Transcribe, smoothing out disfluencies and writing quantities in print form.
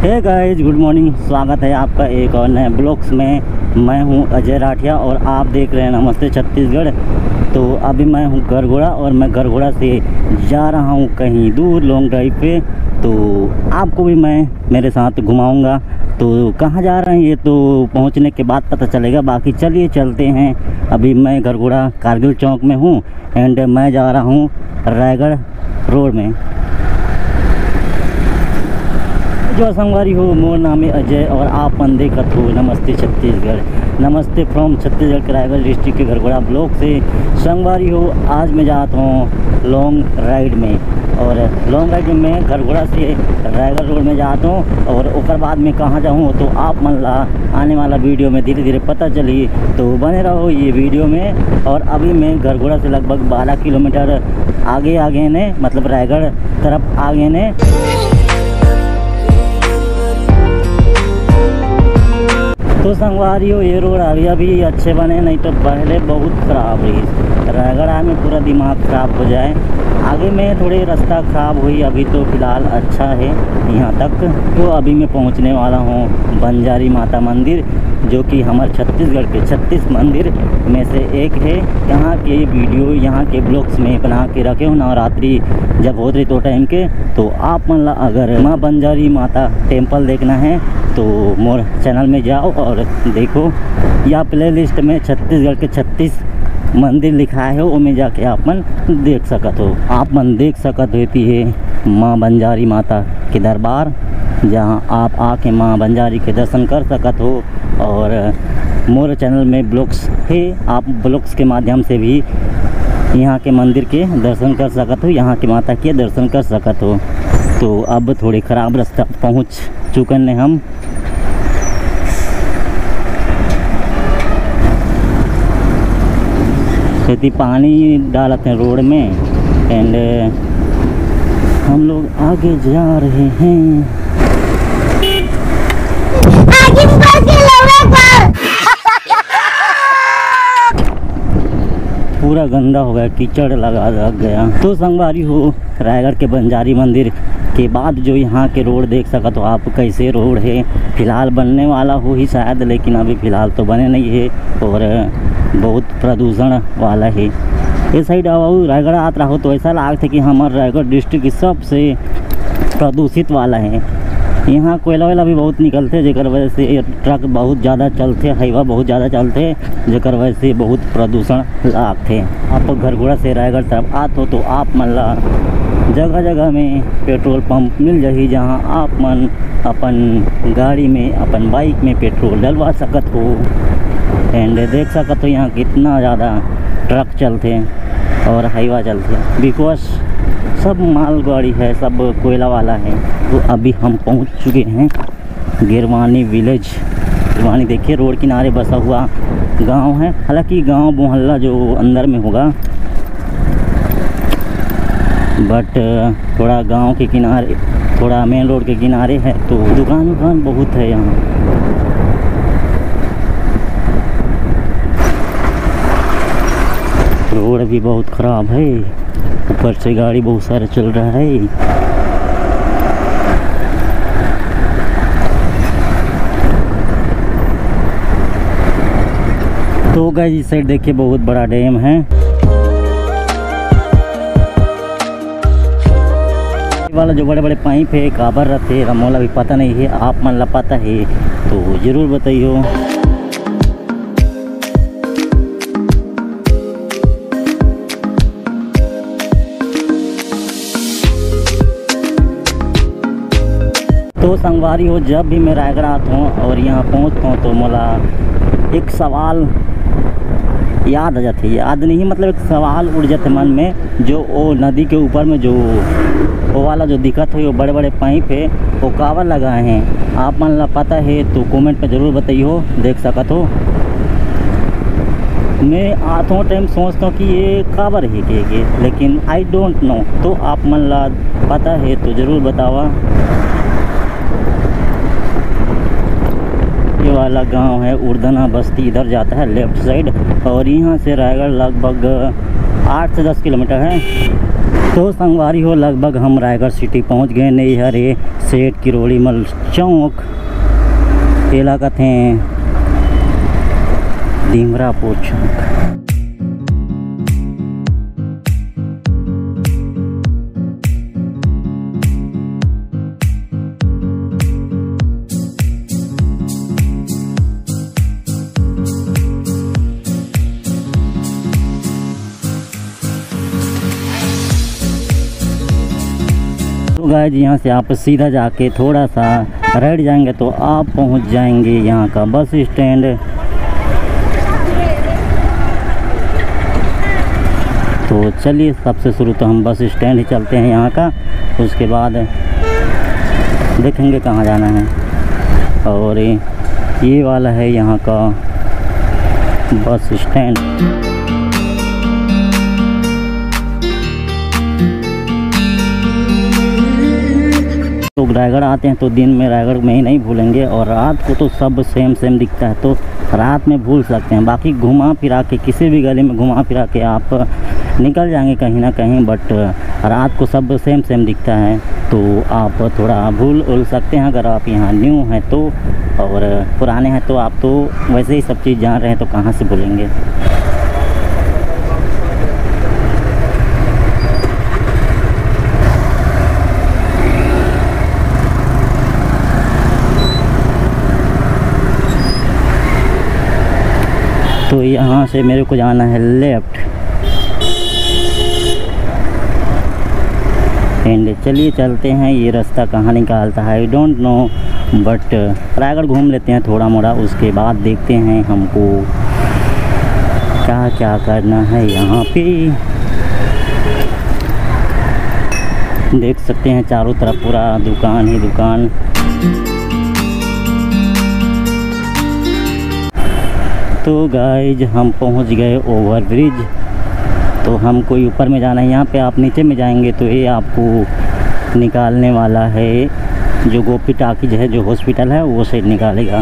Hey guys, good morning. स्वागत है आपका एक और नए ब्लॉग्स में। मैं हूं अजय राठिया और आप देख रहे हैं नमस्ते छत्तीसगढ़। तो अभी मैं हूं गरगोड़ा और मैं गरगोड़ा से जा रहा हूं कहीं दूर लॉन्ग ड्राइव पे। तो आपको भी मैं मेरे साथ घुमाऊंगा। तो कहाँ जा रहे हैं ये तो पहुंचने के बाद पता चलेगा। बाकी चलिए चलते हैं। अभी मैं गरगोड़ा कारगिल चौक में हूँ एंड मैं जा रहा हूँ रायगढ़ रोड में। जो संगवारी हो, मोर नाम है अजय और आप मन देखत हो नमस्ते छत्तीसगढ़। नमस्ते फ्रॉम छत्तीसगढ़ के रायगढ़ डिस्ट्रिक्ट के गरगोड़ा ब्लॉक से। संगवारी हो, आज मैं जाता हूँ लॉन्ग राइड में और लॉन्ग राइड में मैं गरगोड़ा से रायगढ़ रोड में जाता हूँ और उसके बाद में कहाँ जाऊँ तो आप मन ला आने वाला वीडियो में धीरे धीरे पता चली। तो बने रहो ये वीडियो में। और अभी मैं गरगोड़ा से लगभग 12 किलोमीटर आगे ने, मतलब रायगढ़ तरफ आगे ने। तो संगवारी हो, ये रोड अभी अच्छे बने, नहीं तो पहले बहुत ख़राब रही। रायगढ़ आए में पूरा दिमाग ख़राब हो जाए। आगे में थोड़े रास्ता ख़राब हुई, अभी तो फ़िलहाल अच्छा है यहाँ तक। तो अभी मैं पहुँचने वाला हूँ बंजारी माता मंदिर, जो कि हमारे छत्तीसगढ़ के 36 मंदिर में से एक है। यहाँ के वीडियो, यहाँ के ब्लॉग्स में बना के रखे हूँ नवरात्रि जब हो रही तो टाइम के। तो आप मन ला अगर माँ बंजारी माता टेम्पल देखना है तो मोर चैनल में जाओ और देखो। या प्लेलिस्ट में छत्तीसगढ़ के 36 मंदिर लिखा है, वो में जाके आप मन देख सकत हो। आप मन देख सकत होती है माँ बंजारी माता के दरबार, जहाँ आप आके माँ बंजारी के दर्शन कर सकत हो। और मोर चैनल में ब्लॉग्स है, आप ब्लॉग्स के माध्यम से भी यहाँ के मंदिर के दर्शन कर सकत हो, यहाँ की माता के दर्शन कर सकत हो। तो अब थोड़ी ख़राब रास्ता पहुँच चुके हैं हम। खेती पानी डालते हैं रोड में एंड हम लोग आगे जा रहे हैं। पूरा गंदा हो गया, कीचड़ लग गया। तो संगवारी हो, रायगढ़ के बंजारी मंदिर के बाद जो यहाँ के रोड देख सकते हो आप कैसे रोड है। फ़िलहाल बनने वाला हो ही शायद, लेकिन अभी फ़िलहाल तो बने नहीं है और बहुत प्रदूषण वाला है। ये साइड आओ रायगढ़ आत रहो तो ऐसा लगता है कि हमारे रायगढ़ डिस्ट्रिक्ट सबसे प्रदूषित वाला है। यहाँ कोयला वैला भी बहुत निकलते, जेकर वजह से ट्रक बहुत ज़्यादा चलते, हाईवा बहुत ज़्यादा चलते, जेकर वजह से बहुत प्रदूषण लागते। आप गरगोड़ा से रायगढ़ तरफ आते हो तो आप मन ला जगह जगह में पेट्रोल पंप मिल जाही, जहाँ आप मन अपन गाड़ी में, अपन बाइक में पेट्रोल डलवा सकत हो। एंड देख सकत हो यहाँ कितना ज़्यादा ट्रक चलते और हाईवा चलते, बिकॉज सब मालगाड़ी है, सब कोयला वाला है। तो अभी हम पहुँच चुके हैं गिरवानी विलेज। गिरवानी देखिए, रोड किनारे बसा हुआ गांव है। हालांकि गांव मोहल्ला जो अंदर में होगा, बट थोड़ा गांव के किनारे, थोड़ा मेन रोड के किनारे है। तो दुकान बहुत है यहाँ। रोड भी बहुत ख़राब है, ऊपर से गाड़ी बहुत सारे चल रहा है। तो गाइस इस साइड देखिए बहुत बड़ा डैम है। वाला जो बड़े बड़े पाइप है काबर रहते रमोला भी पता नहीं है, आप मन ला पता है तो ज़रूर बताइयो। तो संगवारी हो, जब भी मैं रायगढ़ आता हूँ और यहाँ पहुँचता हूँ तो मोला एक सवाल याद आ जाते। याद नहीं, मतलब एक सवाल उड़ जाते मन में। जो वो नदी के ऊपर में जो वो वाला जो दिक्कत हुई, वो बड़े बड़े पाइप है, वो कावर लगाए हैं। आप मन ला पता है तो कमेंट में ज़रूर बताइए, देख सकत हो। मैं आता हूँ टाइम सोचता हूँ कि ये कावर है के, लेकिन आई डोंट नो। तो आप मन ला पता है तो ज़रूर बतावा। ये वाला गांव है उर्दना बस्ती, इधर जाता है लेफ़्ट साइड। और यहाँ से रायगढ़ लगभग 8 से 10 किलोमीटर है। तो संगवारी हो, लगभग हम रायगढ़ सिटी पहुँच गए। नैहर है सेठ किरोड़ी मल चौक तेला का थे डीमरापुर चौक। तो गाइस यहाँ से आप सीधा जाके थोड़ा सा राइट जाएंगे तो आप पहुँच जाएंगे यहाँ का बस स्टैंड। तो चलिए सबसे शुरू तो हम बस स्टैंड ही चलते हैं यहाँ का, उसके बाद देखेंगे कहाँ जाना है। और ये वाला है यहाँ का बस स्टैंड। तो रायगढ़ आते हैं तो दिन में रायगढ़ में ही नहीं भूलेंगे, और रात को तो सब सेम दिखता है, तो रात में भूल सकते हैं। बाकी घुमा फिरा के किसी भी गली में घुमा फिरा के आप निकल जाएंगे कहीं ना कहीं, बट रात को सब सेम दिखता है, तो आप थोड़ा भूल सकते हैं अगर आप यहाँ न्यू हैं तो। और पुराने हैं तो आप तो वैसे ही सब चीज़ जान रहे हैं, तो कहाँ से भूलेंगे। तो यहाँ से मेरे को जाना है लेफ़्ट, एंड चलिए चलते हैं। ये रास्ता कहाँ निकालता है I don't know, but Raigarh घूम लेते हैं थोड़ा मोड़ा, उसके बाद देखते हैं हमको क्या क्या करना है। यहाँ पे देख सकते हैं चारों तरफ पूरा दुकान ही दुकान। तो गाइज हम पहुंच गए ओवर ब्रिज, तो हमको ऊपर में जाना है। यहाँ पे आप नीचे में जाएंगे तो ये आपको निकालने वाला है जो गोपी टाकीज है, जो हॉस्पिटल है, वो साइड निकालेगा।